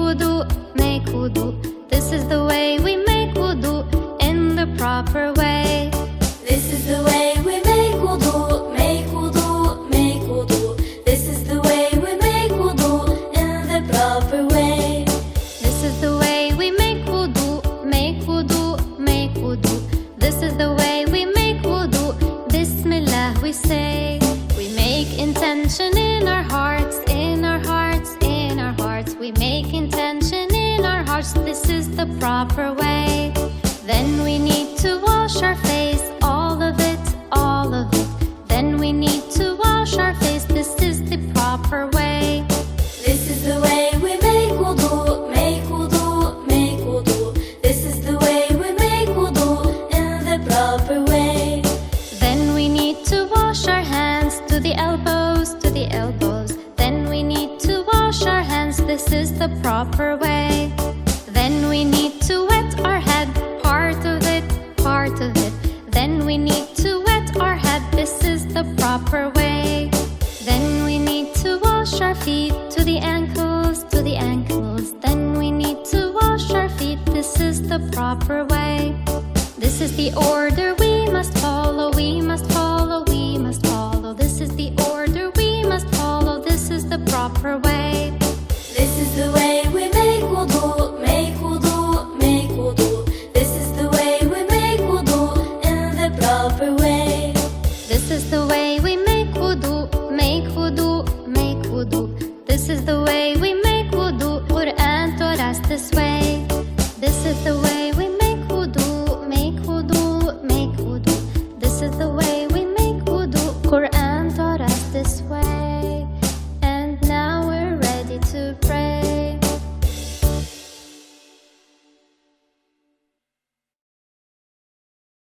wudu, make wudu. This is the way we make wudu in the proper way. This is the way we make wudu, make wudu, make wudu. This is the way we make wudu in the proper way. This is the way we make wudu, make wudu, make wudu. This is the way we make wudu. Bismillah we say. We make intention in our hearts, in our hearts, in our hearts. We make intention in our hearts. This is the proper way. Then we need to wash our face, all of it, all of it. Then we need to wash our face. This is the proper way. This is the way we make wudu, make wudu, make wudu. This is the way we make wudu in the proper way. Then we need to wash our hands to the elbows, to the elbows. Then we need to wash our hands. This is the proper way. Then we need to wet our head, part of it, part of it. Then we need to wet our head. This is the proper way. Then we need to wash our feet to the ankles, to the ankles. Then we need to wash our feet. This is the proper way. This is the order we must follow, we must follow, we must follow. This is the order we must follow. This is the proper way. This is the way we make wudu, make wudu, make wudu. This is the way we make wudu in the proper way. This is the way we make wudu, make wudu, make wudu. This is the way we make wudu. Quran taught us this way. This is the way we make wudu, make wudu, make wudu. This is the way we make wudu. Quran taught us this way.